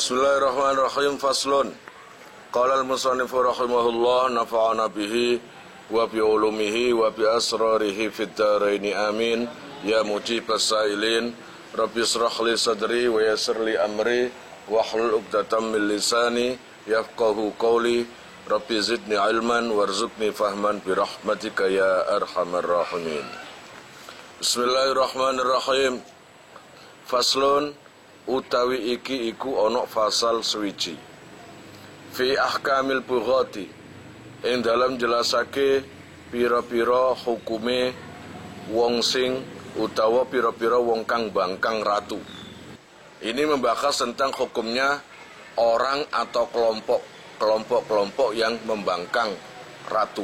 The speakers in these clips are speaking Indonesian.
Bismillahirrahmanirrahim. Faslun. Qala al-musannifu rahimahullah nafa'ana bihi wa bi ulumihi wa bi asrarihi fid dharaini amin. Ya mujibas sailin, Rabbi israh li sadri wa yassir li amri wahlul 'uqdatam min lisani yafqahu qawli. Rabbi zidni ilman warzuqni fahman bi rahmatika ya arhamar rahimin. Bismillahirrahmanirrahim. Faslun utawi iki iku ana fasal swiji fi ahkamil bughati ing dalam jelasake pira-pira hukume wong sing utawa pira-pira wong kang bangkang ratu. Ini membahas tentang hukumnya orang atau kelompok-kelompok yang membangkang ratu.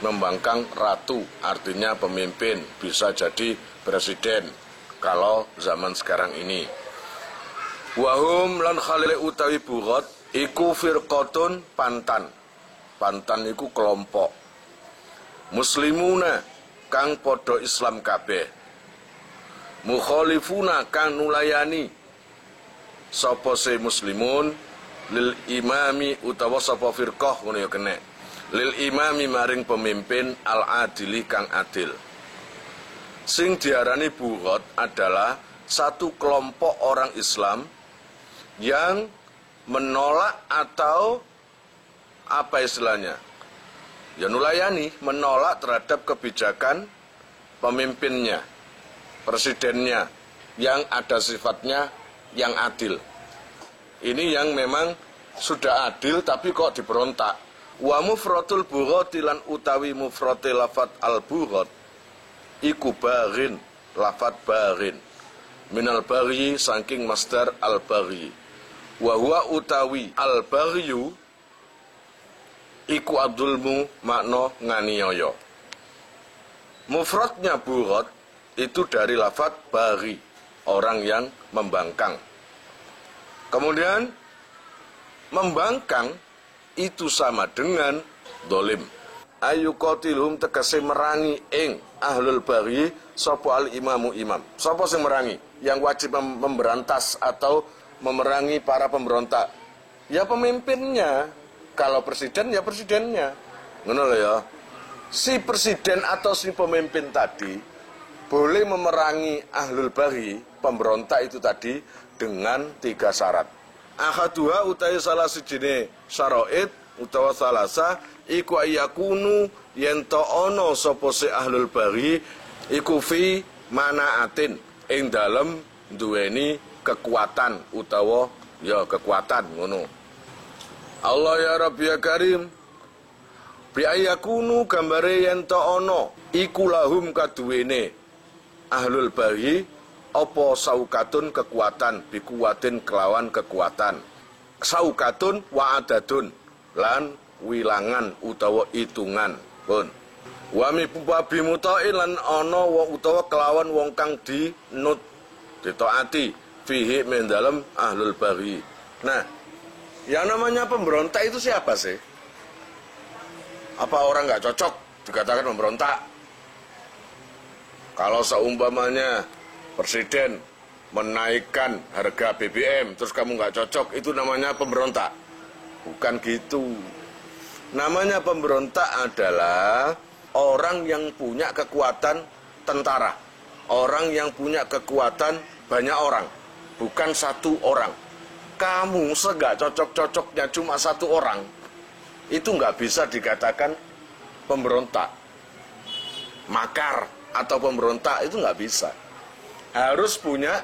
Membangkang ratu artinya pemimpin, bisa jadi presiden kalau zaman sekarang ini. Wahum lan khalil utawi bughat iku firqatun pantan. Pantan iku kelompok. Muslimuna kang podo Islam kabeh. Mukhalifuna kang nulayani sapa se muslimun lil imami utawa sapa firqah ngono ya kene. Lil imami maring pemimpin al adili kang adil. Sing diarani bughat adalah satu kelompok orang Islam yang menolak atau apa istilahnya? Ya nulayani, menolak terhadap kebijakan pemimpinnya, presidennya yang ada sifatnya yang adil. Ini yang memang sudah adil tapi kok diberontak. Wa mufratul bughati lan utawi mufrate lafat al-bughat iku baghin, lafat baghin. Minal baghi saking masdar al-baghi. Wa huwa utawi al-baghyu iku adzulmu makna nganiaya. Mufradnya bughat itu dari lafat baghi, orang yang membangkang. Kemudian membangkang itu sama dengan dolim. Ayu qatilhum tegese merangi ing ahlul baghi sapa al imamu imam. Sapa sing merangi? Yang wajib memberantas atau memerangi para pemberontak, ya pemimpinnya. Kalau presiden, ya presidennya. Ngono lho ya. Si presiden atau si pemimpin tadi boleh memerangi ahlul baghi, pemberontak itu tadi, dengan 3 syarat. Ahaduha utai salah sijine syara'id utawa salasa iku ayakunu yen to ana sapa si ahlul baghi iku fi manaatin ing dalem duweni kekuatan utawa ya kekuatan ngono. Allah ya Rabbi ya Karim bi ayakunu gambare yen to ana iku lahum kaduwene ahlul baghi apa saukatun kekuatan bikuwatin kelawan kekuatan. Saukatun wa adadun lan wilangan utawa hitungan pun. Wa mi pubabi muta'in lan ana wa utawa kelawan wong kang dinut ditaati fihi min dalam ahlul baghi. Nah, yang namanya pemberontak itu siapa sih? Apa orang nggak cocok dikatakan pemberontak? Kalau seumpamanya presiden menaikkan harga BBM terus kamu nggak cocok, itu namanya pemberontak? Bukan gitu. Namanya pemberontak adalah orang yang punya kekuatan tentara, orang yang punya kekuatan banyak orang, bukan satu orang. Kamu segak cocok-cocoknya cuma satu orang, itu nggak bisa dikatakan pemberontak. Makar atau pemberontak itu nggak bisa. Harus punya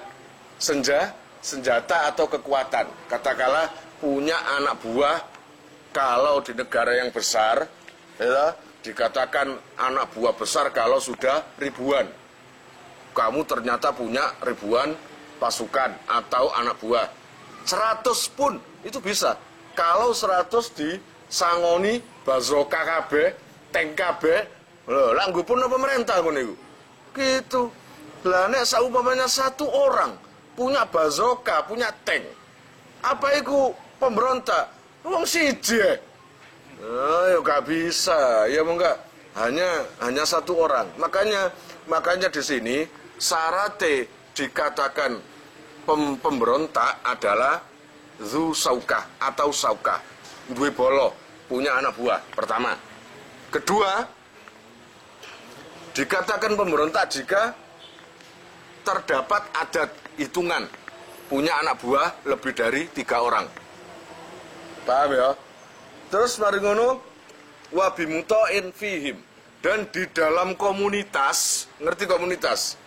senjata atau kekuatan. Katakanlah punya anak buah. Kalau di negara yang besar, ya, dikatakan anak buah besar kalau sudah ribuan. Kamu ternyata punya ribuan pasukan atau anak buah. 100 pun itu bisa. Kalau 100 disangoni bazooka kabeh, tank kabeh, lho lha pun pemerintah ngono iku. Gitu. Lah nek saumpamanya satu orang punya bazooka, punya tank. Apa iku pemberontak? Wong siji. Ya gak bisa. Ya enggak. Hanya satu orang. Makanya di sini syaratnya dikatakan pemberontak adalah zu saukah atau saukah, duwe bolo, punya anak buah, pertama. Kedua, dikatakan pemberontak jika terdapat adat hitungan, punya anak buah lebih dari 3 orang. Paham ya? Terus mari ngono, wabimutoin fihim, dan di dalam komunitas, ngerti komunitas?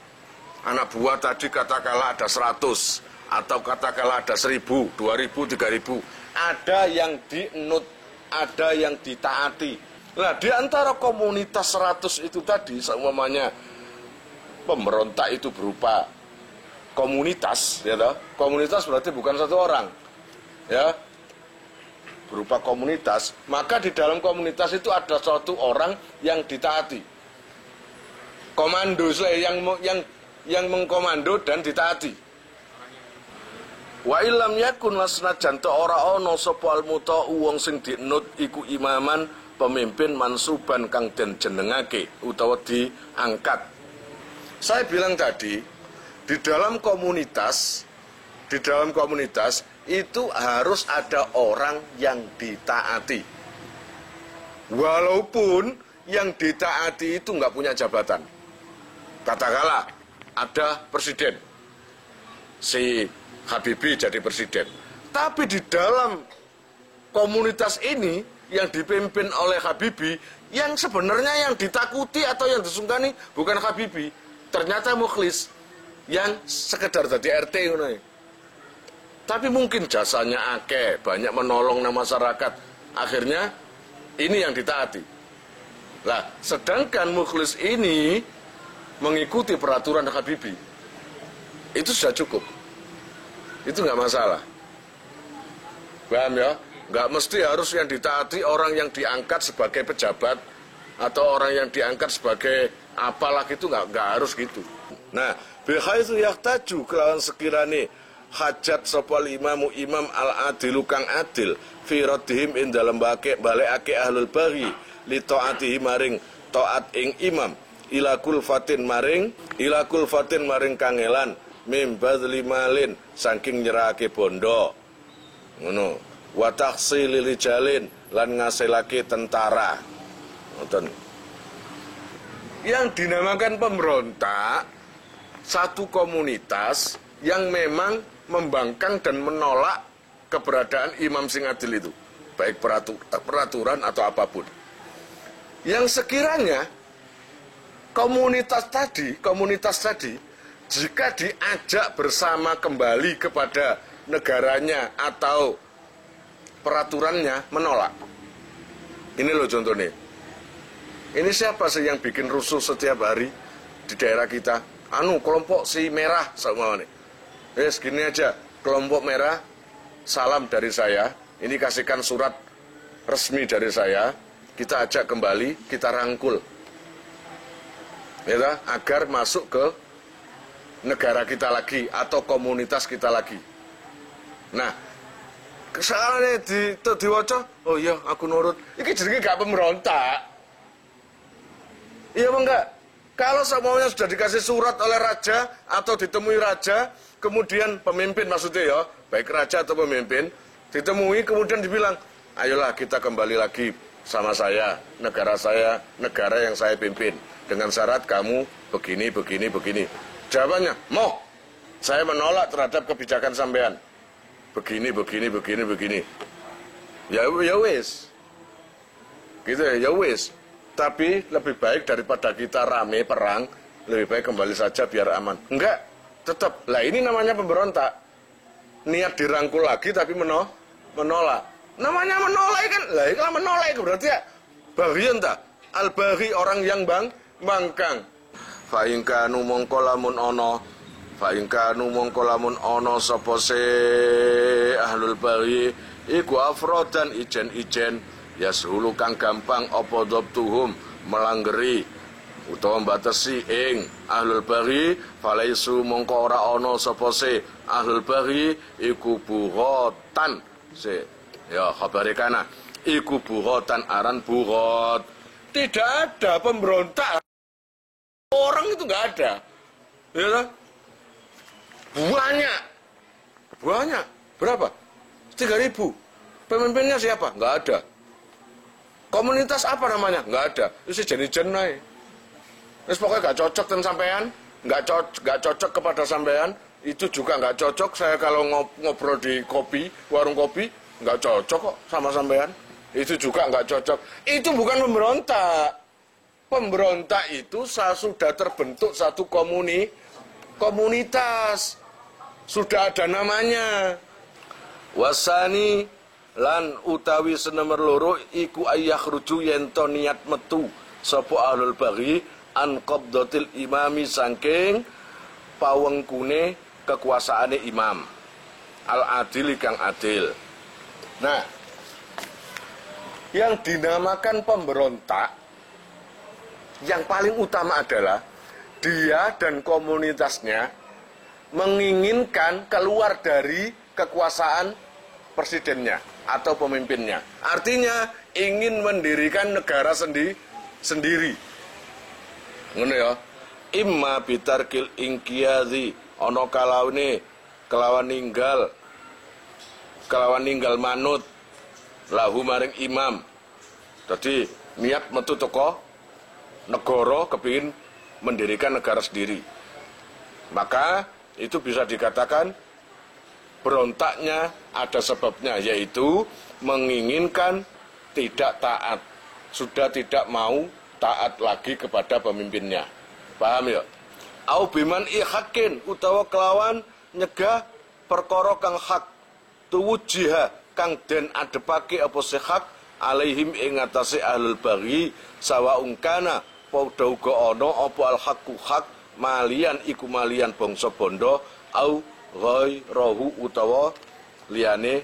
Anak buah tadi katakanlah ada 100, atau katakanlah ada 1000, 2000, 3000. Ada yang dinut, ada yang ditaati. Nah, di antara komunitas 100 itu tadi, seumpamanya pemberontak itu berupa komunitas, ya toh? Komunitas berarti bukan satu orang, ya, berupa komunitas. Maka di dalam komunitas itu ada suatu orang yang ditaati, komando yang mengkomando dan ditaati. Wa ilam yakun lasnajan ta ora ana sapa almuta wong sing dinut iku imaman, pemimpin mansuban kang den jenengake utawa diangkat. Saya bilang tadi, di dalam komunitas itu harus ada orang yang ditaati. Walaupun yang ditaati itu nggak punya jabatan. Katakanlah ada presiden, si Habibie jadi presiden. Tapi di dalam komunitas ini yang dipimpin oleh Habibie, yang sebenarnya yang ditakuti atau yang disungkani bukan Habibie, ternyata Mukhlis yang sekedar jadi RT ngono. Tapi mungkin jasanya akeh, banyak menolong masyarakat. Akhirnya ini yang ditaati. Lah, sedangkan Mukhlis ini mengikuti peraturan Habibie, itu sudah cukup. Itu nggak masalah. Paham ya? Nggak mesti harus yang ditaati orang yang diangkat sebagai pejabat atau orang yang diangkat sebagai apalah gitu, nggak harus gitu. Nah, bihaitsu yahtaju kelawan sekirane hajat sapa imam al-adilu kang adil fi raddihim ing dalem balekake ahlul baghi li taatihi maring taat ing imam ila kulfatin maring kangelan mim badli malin saking nyerahake bondo ngono wa tahsilil rijalin lan ngasilake tentara. Ngoten. Yang dinamakan pemberontak satu komunitas yang memang membangkang dan menolak keberadaan imam sing adil itu, baik peraturan atau apapun. Yang sekiranya komunitas tadi jika diajak bersama kembali kepada negaranya atau peraturannya menolak. Ini loh contohnya. Ini siapa sih yang bikin rusuh setiap hari di daerah kita? Kelompok si merah sama nih. Segini aja, kelompok merah, salam dari saya. Ini kasihkan surat resmi dari saya. Kita ajak kembali, kita rangkul, ya, agar masuk ke negara kita lagi atau komunitas kita lagi. Nah, kesalahannya diwaca, oh iya aku nurut. Ini jenenge gak pemberontak. Iya apa enggak? Kalau semuanya sudah dikasih surat oleh raja atau ditemui raja, kemudian pemimpin maksudnya ya, baik raja atau pemimpin, ditemui kemudian dibilang, ayolah kita kembali lagi sama saya, negara yang saya pimpin. Dengan syarat kamu begini. Jawabannya, mau. Saya menolak terhadap kebijakan sampean. Begini. Ya wis. Gitu ya wis. Tapi lebih baik daripada kita rame perang, lebih baik kembali saja biar aman. Enggak, tetap. Lah ini namanya pemberontak. Niat dirangkul lagi tapi menolak. Namanya menolak kan. Lah kalau menolak berarti ya baghi entah. Al-baghi orang yang bangkang. Fa in kanu mongko lamun ana sapa se ahlul baghi iku afrodan ijen-ijen yashulu kang gampang apa dhabtuhum melanggeri utawa mbatesi ing ahlul baghi falaisu mongko ora ana sapa se ahlul baghi iku bughatan se ya khabare kana iku bughatan aran bughat. Tidak ada pemberontak orang itu nggak ada, ya kan? Banyak berapa? 3.000. Pemimpinnya siapa? Nggak ada. Komunitas apa namanya? Nggak ada. Itu sejenis-jenis aja. Terus pokoknya nggak cocok dengan sampean, nggak cocok kepada sampean, itu juga nggak cocok. Saya kalau ngobrol di warung kopi, nggak cocok kok sama sampean. Itu juga nggak cocok. Itu bukan pemberontak. Pemberontak itu sudah terbentuk satu komunitas. Sudah ada namanya. Wasani lan utawi senomor loro iku ayakhruju yento niat metu sapa ahlul baghi an qabdatil imami saking pawengkune kekuasaane imam al adil kang adil. Nah, yang dinamakan pemberontak yang paling utama adalah dia dan komunitasnya menginginkan keluar dari kekuasaan presidennya atau pemimpinnya. Artinya ingin mendirikan negara sendiri. Ngono ya. Imma bitarkil inqiyadhi ana kalawane kelawan ninggal manut lahu maring imam. Jadi niat metu teko negara kepingin mendirikan negara sendiri. Maka itu bisa dikatakan berontaknya ada sebabnya, yaitu menginginkan tidak taat, sudah tidak mau taat lagi kepada pemimpinnya. Paham ya? Au biman ihakin utawa kelawan nyegah perkara kang hak tuwujiha kang den adepake apa se hak alaihim ing atase ahlul baghi sawaung kana padha uga ana apa al haqqu hak malian iku malian bangsa bondo au ghairahu utawa liyane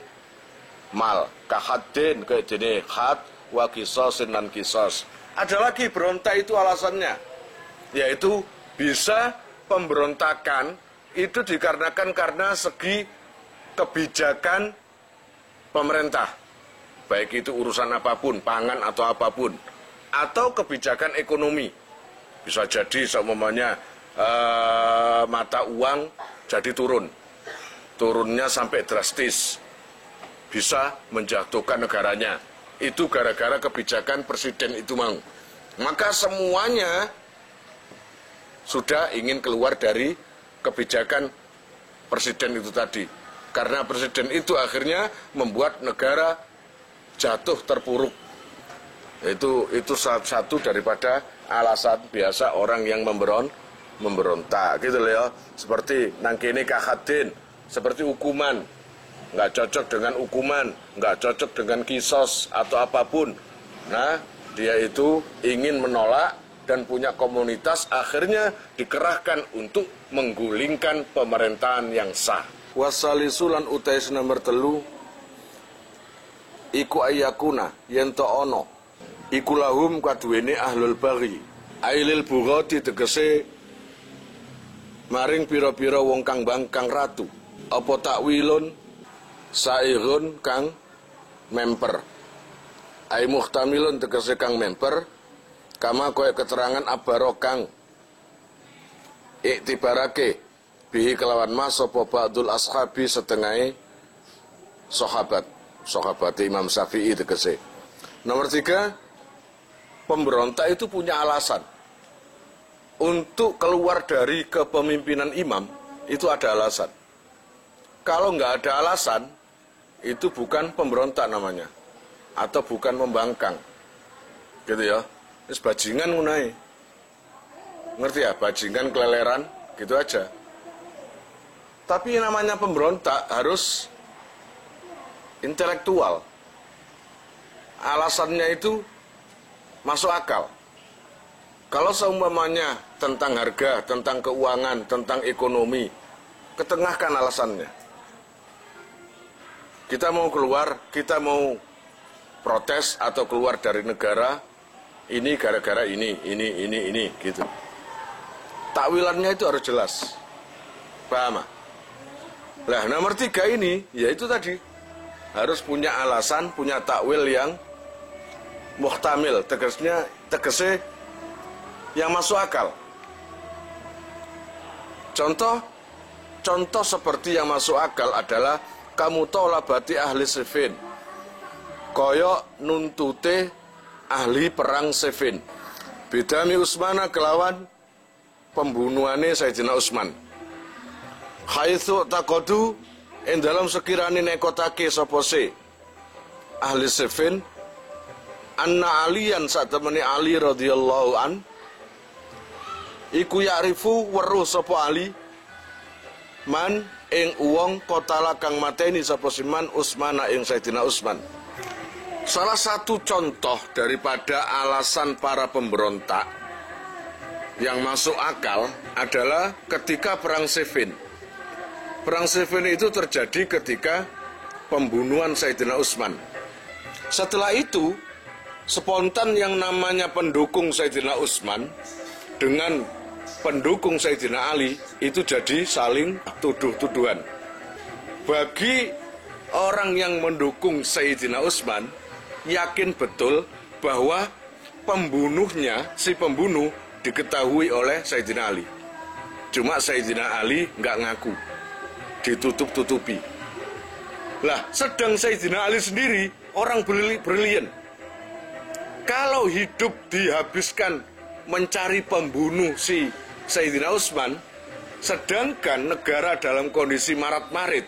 mal kahadin kaya dene had wa qisasin lan qisas. Ada lagi berontak itu alasannya, yaitu bisa pemberontakan itu dikarenakan karena segi kebijakan pemerintah, baik itu urusan apapun, pangan atau apapun, atau kebijakan ekonomi. Bisa jadi seumpamanya mata uang jadi turunnya sampai drastis, bisa menjatuhkan negaranya. Itu gara-gara kebijakan presiden itu mau. Maka semuanya sudah ingin keluar dari kebijakan presiden itu tadi. Karena presiden itu akhirnya membuat negara jatuh terpuruk. Itu salah satu daripada alasan biasa orang yang memberontak gitu loh ya. Seperti nangkini kahadin, seperti hukuman. Nggak cocok dengan hukuman, nggak cocok dengan kisos atau apapun. Nah, dia itu ingin menolak dan punya komunitas, akhirnya dikerahkan untuk menggulingkan pemerintahan yang sah. Wasalisulan utais nomor 3 iku ayakuna yento ono iku lahum kaduwene ahlul baghi ailil bughati tegese maring pira-pira wong kang bangkang ratu apa takwilun sairun kang memper ai muhtamilun tegese kang memper kama koyo keterangan abaro kang iktibarake bihi kelawan mas sapa ba'dul ashabi setengah sahabat Imam Syafi'i tegese. Nomor 3, pemberontak itu punya alasan untuk keluar dari kepemimpinan imam, itu ada alasan. Kalau nggak ada alasan, itu bukan pemberontak namanya, atau bukan membangkang, gitu ya. Terus bajingan ngunai, ngerti ya, bajingan keleleran, gitu aja. Tapi namanya pemberontak harus intelektual. Alasannya itu masuk akal. Kalau seumpamanya tentang harga, tentang keuangan, tentang ekonomi, ketengahkan alasannya. Kita mau keluar, kita mau protes atau keluar dari negara ini gara-gara ini, gitu. Takwilannya itu harus jelas. Paham? Nah, nomor 3 ini, yaitu tadi, harus punya alasan, punya takwil yang muhtamil, tegese yang masuk akal. Contoh seperti yang masuk akal adalah kamu tolabati ahli Siffin, kaya nuntute ahli perang Siffin, bidami Utsmana kelawan pembunuhane Sayyidina Utsman. Haitsu taqadu ing dalam sekirane nekotake sapa se ahli Siffin anna aliyan sak temene Ali radhiyallahu an iku ya'rifu weruh sapa Ali man ing uwong kotala kang mateni sapa siman Utsmana ing Sayyidina Utsman. Salah satu contoh daripada alasan para pemberontak yang masuk akal adalah ketika perang Siffin. Perang Siffin itu terjadi ketika pembunuhan Sayyidina Utsman. Setelah itu, spontan yang namanya pendukung Sayyidina Utsman dengan pendukung Sayyidina Ali itu jadi saling tuduh-tuduhan. Bagi orang yang mendukung Sayyidina Utsman, yakin betul bahwa pembunuhnya, si pembunuh diketahui oleh Sayyidina Ali. Cuma Sayyidina Ali nggak ngaku, ditutup-tutupi. Lah, sedang Sayyidina Ali sendiri orang brilian. Kalau hidup dihabiskan mencari pembunuh si Sayyidina Utsman, sedangkan negara dalam kondisi marat-marit,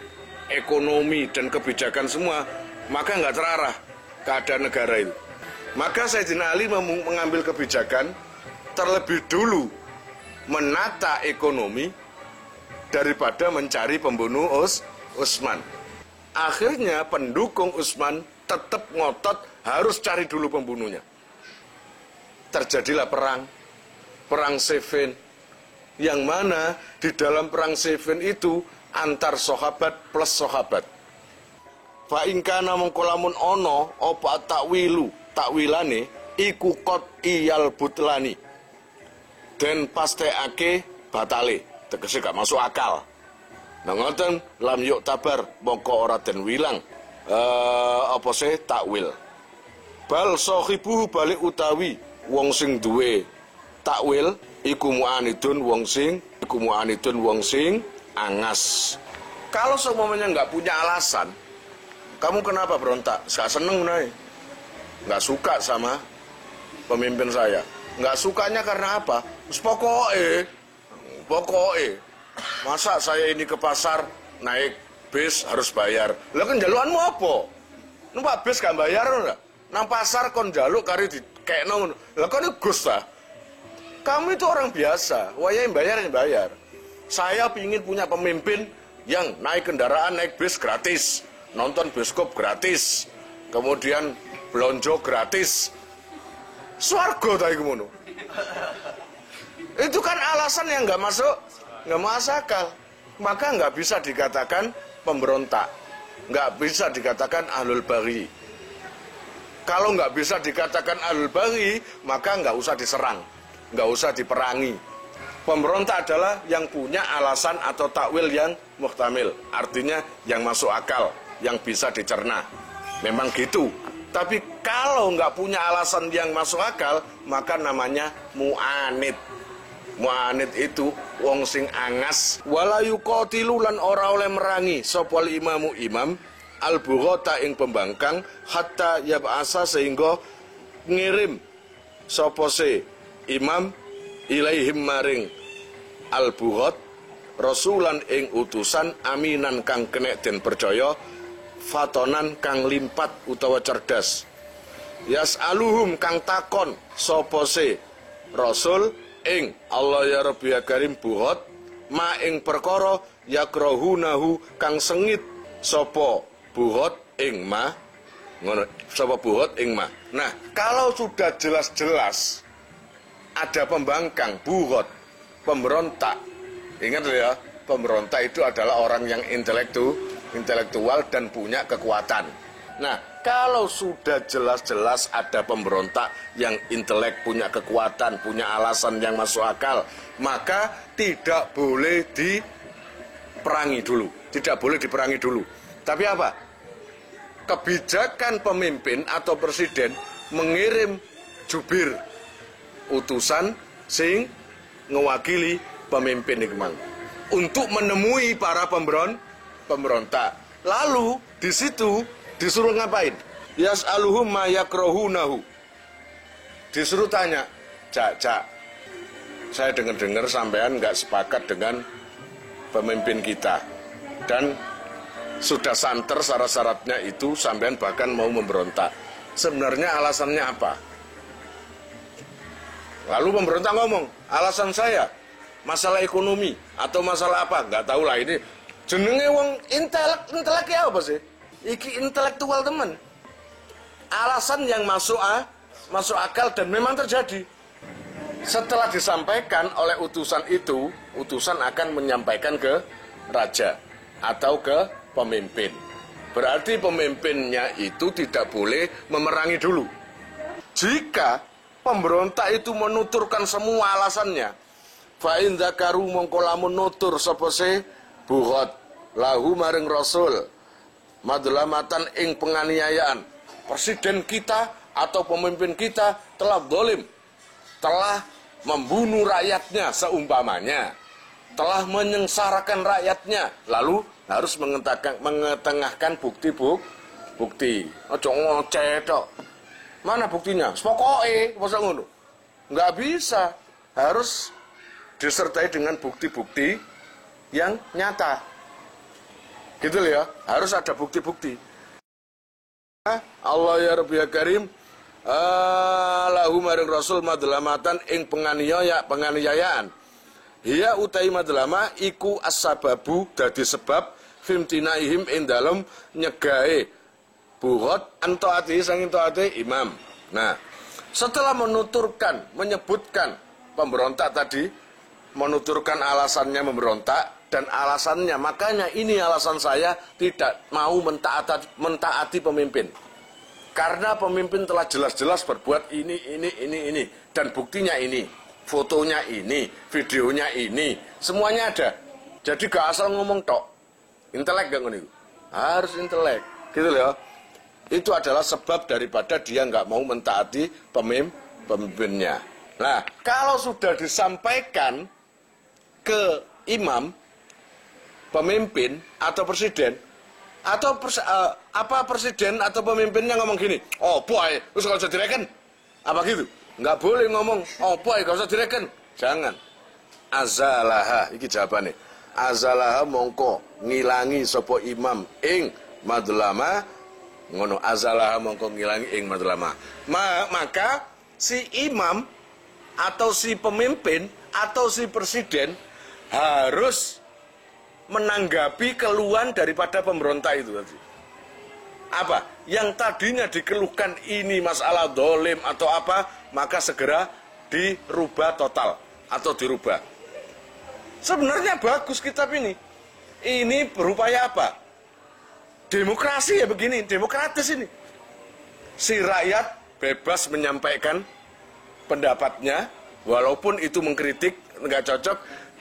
ekonomi dan kebijakan semua, maka nggak terarah keadaan negara itu. Maka Sayyidina Ali mengambil kebijakan terlebih dulu menata ekonomi daripada mencari pembunuh Utsman. Akhirnya pendukung Utsman tetap ngotot harus cari dulu pembunuhnya. Terjadilah perang Siffin, yang mana di dalam perang Siffin itu antar sahabat plus sahabat. Fa in kana mongko lamun ana apa takwilane iku qot iyal butlani, den pastekake batale, tegese gak masuk akal. Nah ngoten lam yuk tabar mongko ora den wilang apa sih takwil. Bal sahibu balik utawi wong sing duwe takwil iku mu'anidun wong sing angas. Kalau semuanya nggak punya alasan, kamu kenapa berontak? Gak seneng nih, nggak suka sama pemimpin saya. Nggak sukanya karena apa? Pokoknya, masa saya ini ke pasar naik bis harus bayar. Lah kan jaluanmu apa? Numpak bis gak bayar enggak? Nang pasar kon jaluk kari dikekno. Lah kon Gus ta. Kamu itu orang biasa, wayahe bayar. Saya pingin punya pemimpin yang naik kendaraan, naik bis gratis, nonton bioskop gratis, kemudian belonjo gratis. Swarga ta iku ngono. Itu kan alasan yang nggak masuk akal. Maka nggak bisa dikatakan pemberontak, nggak bisa dikatakan ahlul baghi. Kalau nggak bisa dikatakan ahlul baghi, maka nggak usah diserang, nggak usah diperangi. Pemberontak adalah yang punya alasan atau takwil yang muhtamil, artinya yang masuk akal, yang bisa dicerna. Memang gitu. Tapi kalau nggak punya alasan yang masuk akal, maka namanya mu'anid. Mu'anid itu wong sing angas. Wala yuqatilu lan ora oleh merangi sapa imamu imam al-bughata ing pembangkang hatta yab'asa sehingga ngirim sapa se imam ilaihim maring al-bughat rasulan ing utusan aminan kang kenek den percaya fatonan kang limpat utawa cerdas yas'aluhum kang takon sapa se rasul ing Allah ya Rabbi ya Karim buhat ma ing perkara yakrahunahu kang sengit sapa buhat ing ma ngono sapa buhat ing ma. Nah, kalau sudah jelas-jelas ada pembangkang buhat, pemberontak, ingat ya, pemberontak itu adalah orang yang intelektual dan punya kekuatan. Nah, kalau sudah jelas-jelas ada pemberontak yang intelek, punya kekuatan, punya alasan yang masuk akal, maka tidak boleh diperangi dulu. Tidak boleh diperangi dulu. Tapi apa? Kebijakan pemimpin atau presiden mengirim jubir, utusan sing ngewakili pemimpin ikman untuk menemui para pemberontak. Lalu di situ disuruh ngapain? Yas'aluhum ma yakrahunahu. Disuruh tanya, Cak, saya dengar-dengar sampean nggak sepakat dengan pemimpin kita. Dan sudah santer syarat-syaratnya itu, sampean bahkan mau memberontak. Sebenarnya alasannya apa? Lalu pemberontak ngomong, alasan saya masalah ekonomi atau masalah apa? Nggak tahu lah, ini jenenge wong intelek ya apa sih? Iki intelektual teman. Alasan yang masuk akal dan memang terjadi. Setelah disampaikan oleh utusan itu, utusan akan menyampaikan ke raja atau ke pemimpin. Berarti pemimpinnya itu tidak boleh memerangi dulu. Jika pemberontak itu menuturkan semua alasannya, fa in dzakaru mongko lamun nutur sapa se buhot lahu maring rasul madlamatan ing penganiayaan, presiden kita atau pemimpin kita telah zalim, telah membunuh rakyatnya seumpamanya, telah menyengsarakan rakyatnya, lalu harus mengetengahkan bukti. Ojo ngoceh tok. Mana buktinya? Pokoke masa ngono. Nggak bisa. Harus disertai dengan bukti-bukti yang nyata. Gitu loh ya. Harus ada bukti-bukti. Allah ya Rabbi ya Karim, lahu maring rasul madlamatan ing penganiayaan. Hiya utai madlama iku as-sababu dadi sebab fimtinaihim ing dalem nyegahe buhot antaati sanging taate imam. Nah, setelah menyebutkan pemberontak tadi, menuturkan alasannya memberontak dan alasannya, makanya ini alasan saya tidak mau mentaati pemimpin. Karena pemimpin telah jelas-jelas berbuat ini dan buktinya ini. Fotonya ini, videonya ini, semuanya ada. Jadi gak asal ngomong tok. Intelek gak ngono? Harus intelek, gitu loh. Itu adalah sebab daripada dia nggak mau mentaati pemimpinnya. Nah, kalau sudah disampaikan ke imam, pemimpin atau presiden, atau presiden atau pemimpinnya ngomong gini, oh boy, terus kalau usah direken, apa gitu? Nggak boleh ngomong, oh boy, gak usah direken. Jangan. Azalaha, iki jawabannya. Azalaha mongko ngilangi sopo imam ing madlama, ngono azalaha mongko ngilangi ing madlama. Maka si imam atau si pemimpin atau si presiden harus menanggapi keluhan daripada pemberontak itu tadi. Apa? Yang tadinya dikeluhkan ini masalah dolim atau apa, maka segera dirubah total atau dirubah. Sebenarnya bagus kitab ini. Ini berupaya apa? Demokrasi ya begini, demokratis ini. Si rakyat bebas menyampaikan pendapatnya, walaupun itu mengkritik, nggak cocok.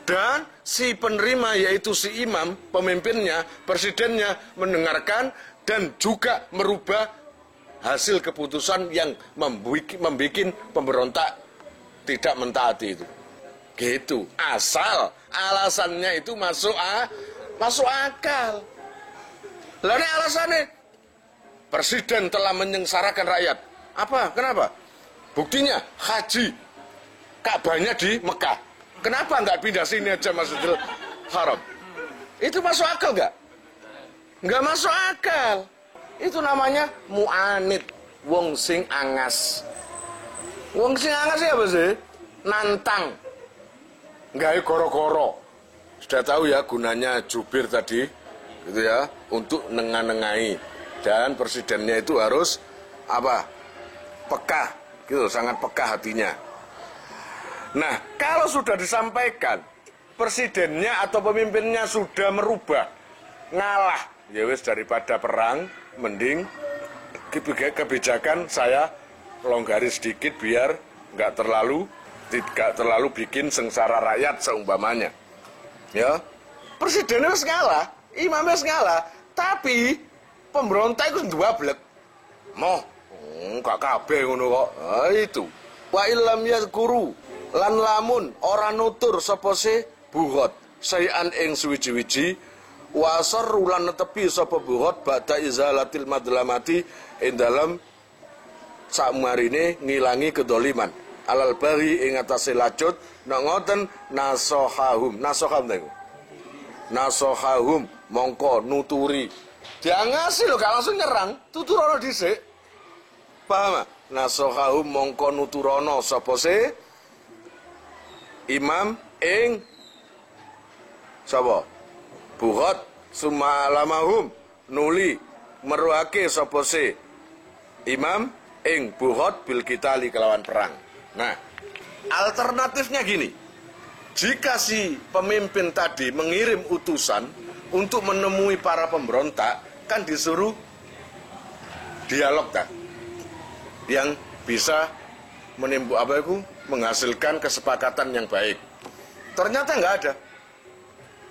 Dan si penerima yaitu si imam, pemimpinnya, presidennya mendengarkan dan juga merubah hasil keputusan yang membuat pemberontak tidak mentaati itu. Gitu. Asal alasannya itu masuk akal. Lalu alasannya presiden telah menyengsarakan rakyat. Apa? Kenapa? Buktinya haji Ka'bahnya di Mekah. Kenapa nggak pindah sini aja Masjidil Haram? Itu masuk akal nggak? Nggak masuk akal. Itu namanya mu'anid, wong sing angas. Wong sing angas ya apa sih? Nantang. Nggak goro-goro. Sudah tahu ya gunanya jubir tadi, gitu ya, untuk nengah-nengahi. Dan presidennya itu harus apa? Peka, gitu, sangat peka hatinya. Nah, kalau sudah disampaikan, presidennya atau pemimpinnya sudah merubah, ngalah, ya wis daripada perang, mending kebijakan saya longgari sedikit biar nggak terlalu bikin sengsara rakyat seumpamanya. Ya, presidennya harus ngalah, imamnya harus ngalah, tapi pemberontak itu dua-blek. Moh, gak kabeh ngono kok. Nah, itu. Wa illam yazkuru lan lamun ora nutur sapa se buhot sayan ing suwiji-wiji wasor ulan netepi sapa buhot ba'da izalatil madlamati ing dalem sakmarine ngilangi kedoliman alal bari ing atase lacut nek ngoten nasohahum mongko nuturi diangasi lho gak langsung nyerang tuturono dhisik paham nasohahum mongko nuturono sapa se imam ing sapa buhot sumalamahum nuli meruake sapa se imam ing buhot bil kitali kelawan perang. Nah, alternatifnya gini. Jika si pemimpin tadi mengirim utusan untuk menemui para pemberontak, kan disuruh dialog kan? Yang bisa menghasilkan kesepakatan yang baik. Ternyata nggak ada.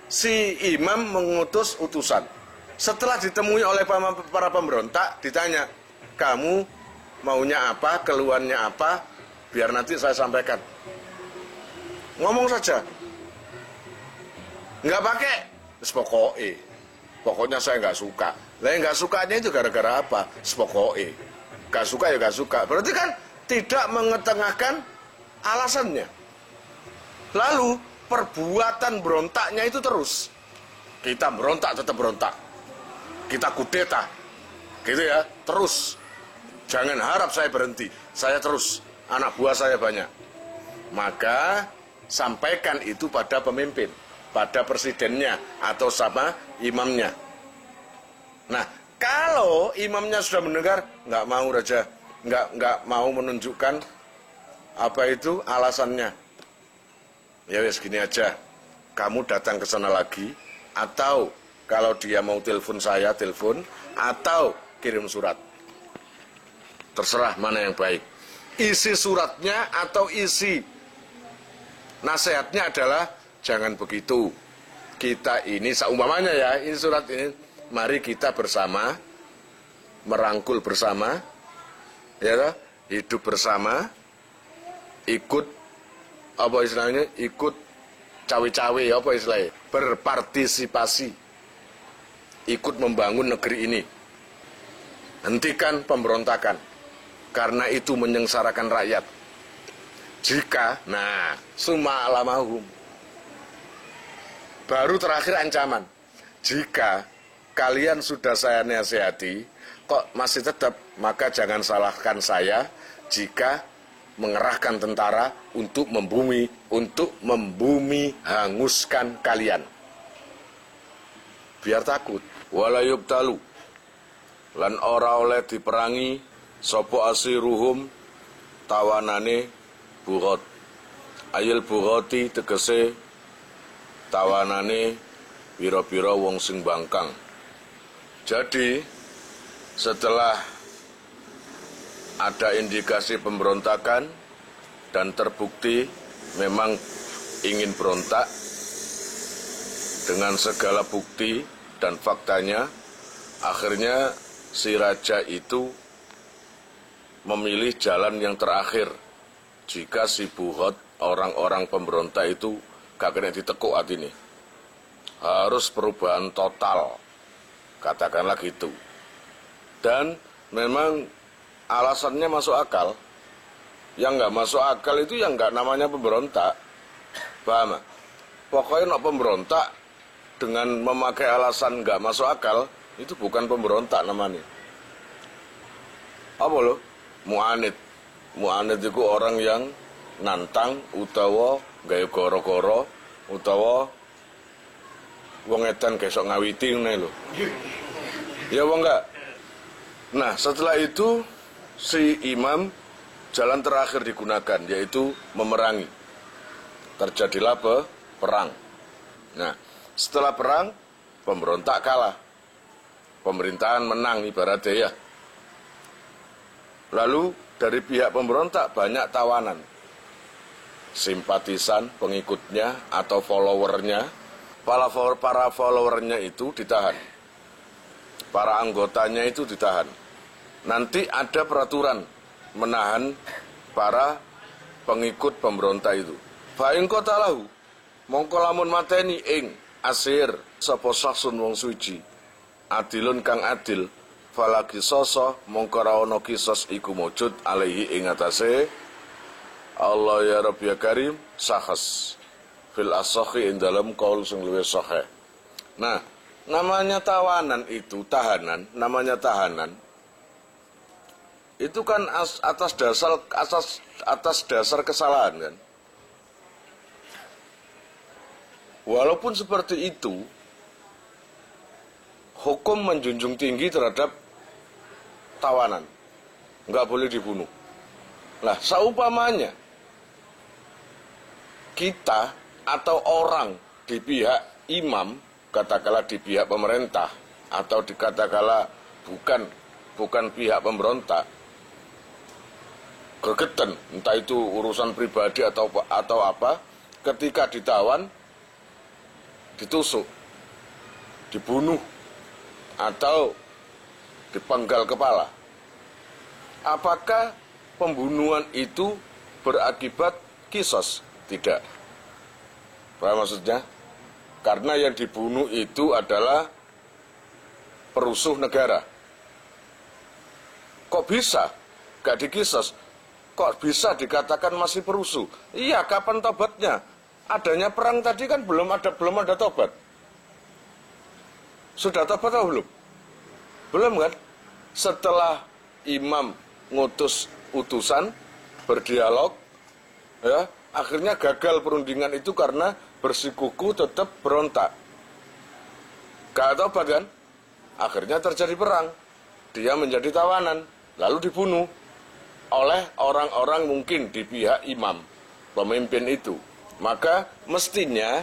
Si imam mengutus utusan. Setelah ditemui oleh para pemberontak, ditanya, kamu maunya apa, keluhannya apa, biar nanti saya sampaikan. Ngomong saja. Nggak pakai, pokoknya saya nggak suka. Lah yang nggak sukanya itu gara-gara apa? Pokoknya. Nggak suka ya nggak suka. Berarti kan tidak mengetengahkan alasannya. Lalu perbuatan berontaknya itu terus. Kita berontak tetap berontak. Kita kudeta. Gitu ya, terus. Jangan harap saya berhenti. Saya terus. Anak buah saya banyak. Maka sampaikan itu pada pemimpin, pada presidennya atau sama imamnya. Nah, kalau imamnya sudah mendengar, nggak mau raja, nggak mau menunjukkan apa itu alasannya. Ya wes gini aja, kamu datang ke sana lagi, atau kalau dia mau telepon saya, telepon, atau kirim surat. Terserah mana yang baik. Isi suratnya atau isi nasihatnya adalah jangan begitu. Kita ini seumpamanya ya, ini surat ini, mari kita bersama, merangkul bersama, ya, hidup bersama, ikut apa istilahnya, ikut cawe-cawe apa istilahnya, berpartisipasi, ikut membangun negeri ini. Hentikan pemberontakan, karena itu menyengsarakan rakyat. Jika, summa alamahum. Baru terakhir ancaman. Jika kalian sudah saya nasihati, kok masih tetap, maka jangan salahkan saya jika mengerahkan tentara untuk membumi hanguskan kalian. Biar takut. Wala yubtalu. Lan ora oleh diperangi sopo asiruhum tawanane buhot. Ayil buhoti tegese tawanane pira-pira wong sing bangkang. Jadi setelah ada indikasi pemberontakan dan terbukti memang ingin berontak dengan segala bukti dan faktanya, akhirnya si raja itu memilih jalan yang terakhir. Jika si buhot, orang-orang pemberontak itu gak kena ditekuk hati ini, harus perubahan total, katakanlah gitu. Dan memang alasannya masuk akal. Yang nggak masuk akal itu yang nggak namanya pemberontak, paham? Pokoknya nak pemberontak dengan memakai alasan nggak masuk akal, itu bukan pemberontak namanya. Apa loh? Mu'anid. Mu'anid itu orang yang nantang utawa gaya goro-goro utawa wong edan kesok ngawiti ngene lho. Ya wong enggak. Nah, setelah itu si imam jalan terakhir digunakan, yaitu memerangi. Terjadilah perang. Nah, setelah perang pemberontak kalah, pemerintahan menang ibaratnya ya. Lalu dari pihak pemberontak banyak tawanan, simpatisan, pengikutnya atau followernya. Para followernya itu ditahan, para anggotanya itu ditahan. Nanti ada peraturan menahan para pengikut pemberontak itu. Fa in qatalahu, mongko lamun mateni ing asir sapa saksun wong suci adilun kang adil fala kisoso mongko ra ana kisos iku mujud alaihi ing atase Allah ya Rabb ya Karim sahas fil asakhi ing dalam kaul sing luwih sahih. Nah, namanya tawanan itu tahanan, namanya tahanan itu kan atas dasar kesalahan kan. Walaupun seperti itu, hukum menjunjung tinggi terhadap tawanan, nggak boleh dibunuh. Nah, saumpamanya kita atau orang di pihak imam, katakanlah di pihak pemerintah, atau dikatakanlah bukan pihak pemberontak, gegeten, entah itu urusan pribadi atau apa, ketika ditawan, ditusuk, dibunuh, atau dipenggal kepala. Apakah pembunuhan itu berakibat kisos? Tidak. Paham maksudnya? Karena yang dibunuh itu adalah perusuh negara. Kok bisa gak dikisos? Kok bisa dikatakan masih perusuh? Iya, kapan tobatnya? Adanya perang tadi kan belum ada tobat. Sudah tobat atau belum? Belum kan? Setelah imam ngutus utusan berdialog, ya, akhirnya gagal perundingan itu karena bersikuku tetap berontak. Gak tobat kan? Akhirnya terjadi perang. Dia menjadi tawanan, lalu dibunuh oleh orang-orang mungkin di pihak imam, pemimpin itu. Maka mestinya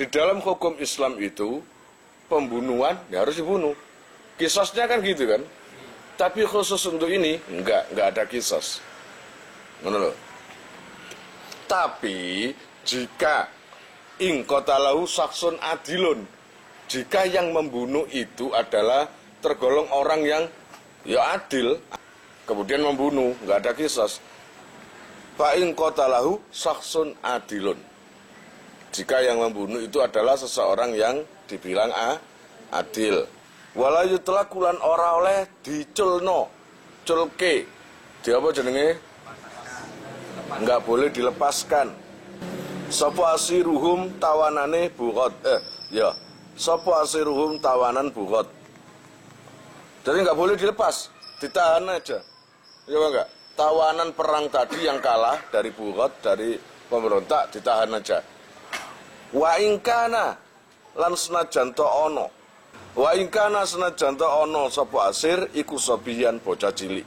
di dalam hukum Islam itu pembunuhan ya harus dibunuh. Kisosnya kan gitu kan. Tapi khusus untuk ini enggak ada kisos. Menurut. Tapi jika ing qatalahu saksun adilun, jika yang membunuh itu adalah tergolong orang yang ya adil, kemudian membunuh, enggak ada kisos. Fa in qatalahu saksun adilun, jika yang membunuh itu adalah seseorang yang dibilang adil. Wala yutlaq kulan ora oleh diculno, culke. Di apa jenenge? Enggak boleh dilepaskan. Sapa asiruhum tawanane bugot. Sapa asiruhum tawanan bugot. Jadi enggak boleh dilepas, ditahan aja. Ya enggak? Tawanan perang tadi yang kalah dari bugot, dari pemberontak, ditahan aja. Wa ingkana lan senajan to ono. Wa ingkana senajan to ono sapa asir iku sobiyan bocah cilik.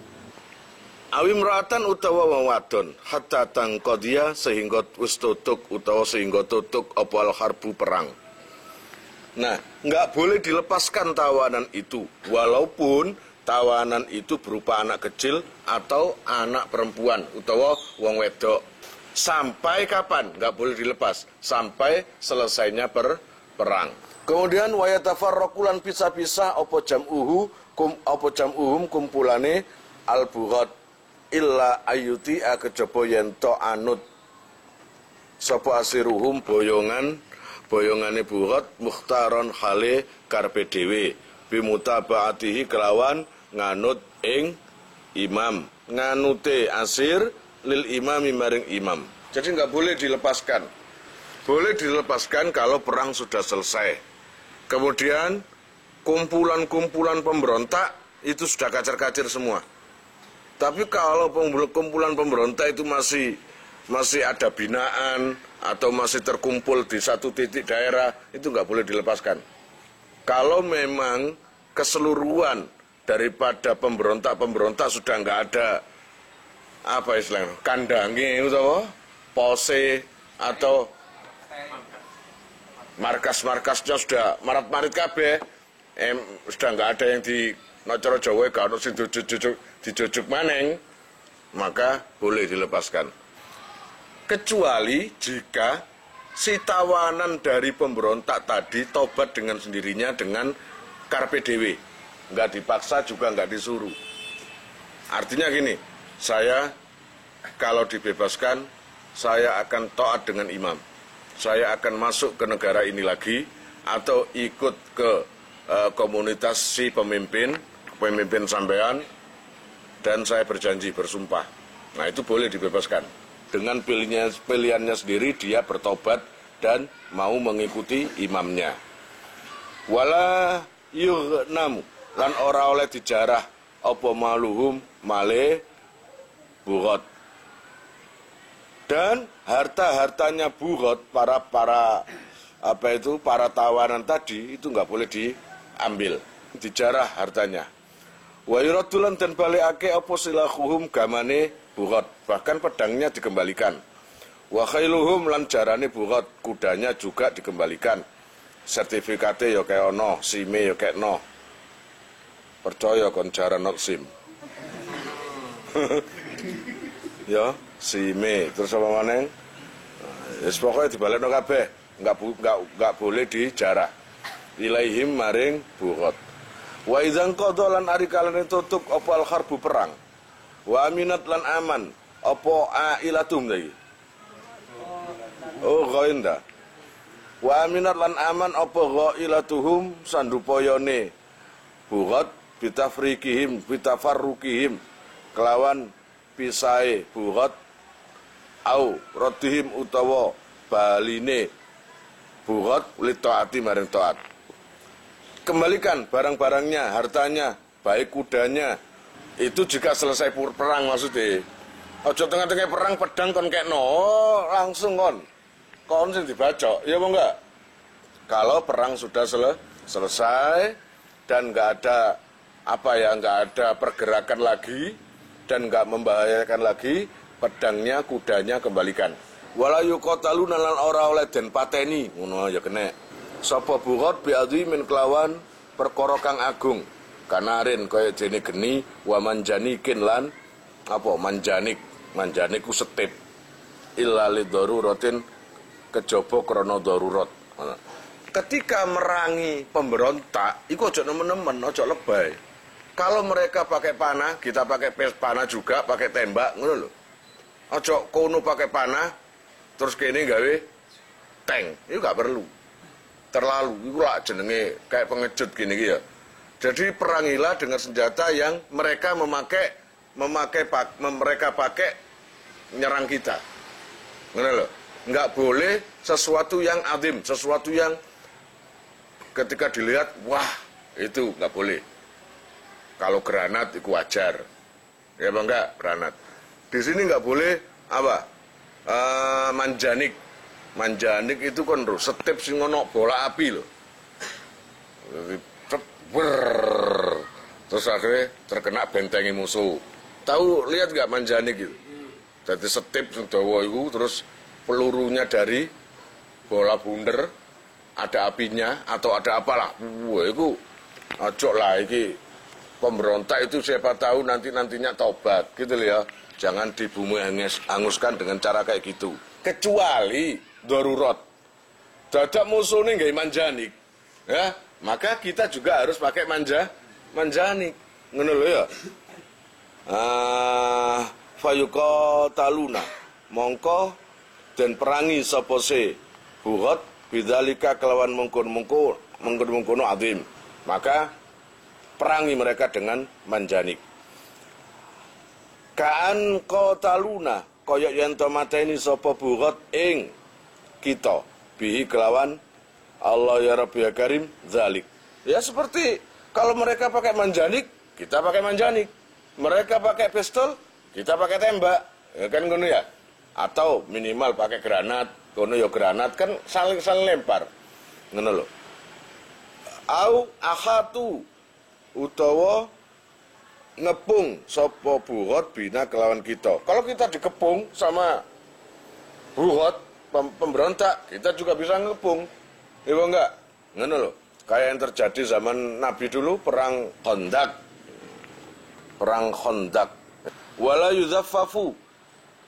Awi mratan utawa wong wadon hatta tangqadiya sehingga wis tutuk utawa sehingga tutuk apa al harbu perang. Nah, enggak boleh dilepaskan tawanan itu walaupun tawanan itu berupa anak kecil atau anak perempuan utawa wong wedok. Sampai kapan? Nggak boleh dilepas. Sampai selesainya perang. Kemudian wayatafarraqulan pisah-pisah opo jam'uhum kumpulane al-bughat illa ayuti kejaba yen to anut sapa asiruhum boyongane bughat mukhtaron hale karepe dhewe bimutabaatihi kelawan nganut ing imam, nganute asir lil imami maring imam. Jadi nggak boleh dilepaskan. Boleh dilepaskan kalau perang sudah selesai. Kemudian kumpulan-kumpulan pemberontak itu sudah kacir-kacir semua. Tapi kalau kumpulan pemberontak itu masih ada binaan atau masih terkumpul di satu titik daerah, itu nggak boleh dilepaskan. Kalau memang keseluruhan daripada pemberontak sudah nggak ada apa istilahnya kandangi atau pose atau markas-markasnya sudah marat-marit kabeh, sudah nggak ada yang di Nocoro Jawa kalau dijujuk maneng, maka boleh dilepaskan. Kecuali jika si tawanan dari pemberontak tadi tobat dengan sendirinya dengan karpe dewe, nggak dipaksa juga nggak disuruh. Artinya gini, saya kalau dibebaskan, saya akan taat dengan imam. Saya akan masuk ke negara ini lagi atau ikut ke komunitas si pemimpin sampean, dan saya berjanji bersumpah. Nah, itu boleh dibebaskan. Dengan pilihannya sendiri dia bertobat dan mau mengikuti imamnya. Wala yughnamu lan ora oleh dijarah apa maluhum male bughot. Dan harta-hartanya bughot, para tawanan tadi itu nggak boleh diambil, dijarah hartanya. Wa yuradulan dan balikake apa silahuhum gamane bughot, bahkan pedangnya dikembalikan. Wa khailuhum lan jarane bughot, kudanya juga dikembalikan. Sertifikate ya kayak ono, sime ya kayak no. Percaya kon jaran not sim. Ya, sime terus apa maneng? Wis pokoke dibalekno kabeh, enggak boleh dijarah. Ilaihim maring bughot. Wa idzan qada lan ari kalane tutup apa al harbu perang. Wa aminat lan aman apa ailatum lagi. Oh ghainda. Wa aminat lan aman apa ghailatuhum sandupayane bughot bitafarrukihim kelawan pisae bughot au radihim utawa baline bughot li taati maring taat. Kembalikan barang-barangnya, hartanya, baik kudanya. Itu jika selesai perang maksudnya. Ojo tengah-tengah perang pedang kon kekno, langsung kon sing dibacok, ya apa enggak? Kalau perang sudah selesai dan enggak ada enggak ada pergerakan lagi dan enggak membahayakan lagi, pedangnya, kudanya kembalikan. Wala yuqataluna lan ora oleh den pateni, ngono ya kena. Sapa bughot bi'adhi min kelawan perkara kang agung. Kanarin kaya jene geni wa manjanikin lan apa manjanik ku setip. Illa lidharuratin kejaba krana darurat. Ketika merangi pemberontak, iku aja nemen-nemen, aja lebay. Kalau mereka pakai panah, kita pakai panah juga, pakai tembak, ngono lho. Aja kono pakai panah terus kene gawe tank, itu gak perlu. Terlalu, itu lah jenenge kayak pengecut gini ya. Jadi perangilah dengan senjata yang mereka pakai nyerang kita. Ngono lho. Enggak boleh sesuatu yang azim, sesuatu yang ketika dilihat, wah, itu enggak boleh. Kalau granat itu wajar. Ya apa enggak? Granat. Di sini enggak boleh apa? Manjanik. Manjanik itu kan setip sing ono bola api loh. Terus akhirnya terkena bentengi musuh. Tahu lihat nggak manjanik itu? Jadi setip sing dawa itu terus pelurunya dari bola bunder ada apinya atau ada apalah. Wah, itu ajok lah iki pemberontak itu siapa tahu nantinya taubat gitu loh ya. Jangan di bumi hanguskan dengan cara kayak gitu. Kecuali darurat. Dadak musuh ini nggak manjanik, ya, maka kita juga harus pakai manjanik, ngono lho ya. Fayuqataluna mongko dan perangi sapa se bughot bidzalika kelawan mungkon azim. Maka perangi mereka dengan manjanik. Kaan qataluna kaya yen to mateni sapa bughot ing kita bihi kelawan Allah ya Rabbi ya Karim zalik. Ya seperti kalau mereka pakai manjanik, kita pakai manjanik. Mereka pakai pistol, kita pakai tembak. Ya kan ngono ya. Atau minimal pakai granat, ngono ya granat kan saling lempar. Ngono lho. Au akhatu utawa ngepung sapa bughot bina kelawan kita. Kalau kita dikepung sama bughot pemberontak, kita juga bisa ngepung. Iya enggak? Ngono loh. Kayak yang terjadi zaman Nabi dulu perang Khandaq. Wala yuzaffafu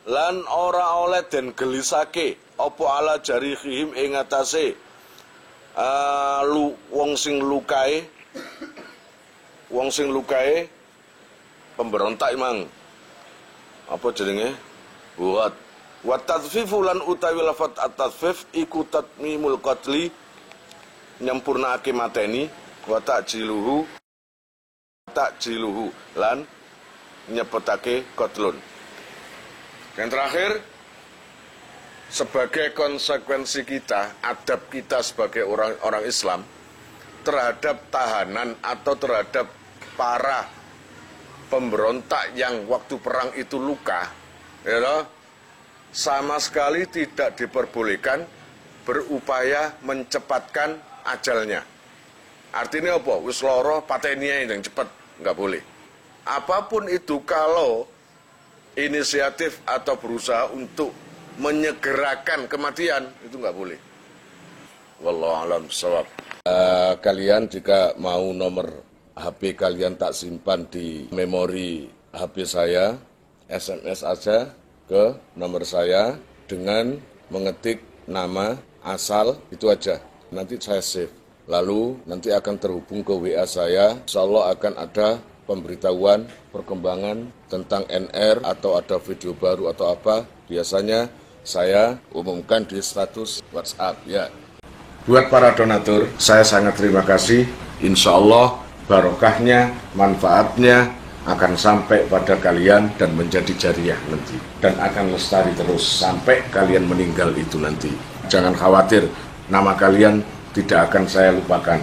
lan ora oleh den gelisake apa ala jarihim ing atase wong sing lukae pemberontak emang apa jenenge buat wa tadfifu lan utawi lafat at-tadfif iku tatmimul qatli nyempurnake mateni wa ta'jiluhu lan nyepetake kotlun. Yang terakhir, sebagai konsekuensi kita, adab kita sebagai orang Islam terhadap tahanan atau terhadap para pemberontak yang waktu perang itu luka, ya, sama sekali tidak diperbolehkan berupaya mencepatkan ajalnya. Artinya apa? Wis loro patenia yang cepat, nggak boleh. Apapun itu, kalau inisiatif atau berusaha untuk menyegerakan kematian, itu nggak boleh. Wallahu a'lam bishawab. Kalian jika mau nomor HP kalian tak simpan di memori HP saya, SMS aja ke nomor saya dengan mengetik nama, asal, itu aja. Nanti saya save. Lalu nanti akan terhubung ke WA saya. Insya Allah akan ada pemberitahuan, perkembangan tentang NR atau ada video baru atau apa, biasanya saya umumkan di status WhatsApp ya. Buat para donatur, saya sangat terima kasih. Insya Allah barokahnya, manfaatnya akan sampai pada kalian dan menjadi jariah nanti. Dan akan lestari terus sampai kalian meninggal itu nanti. Jangan khawatir, nama kalian tidak akan saya lupakan.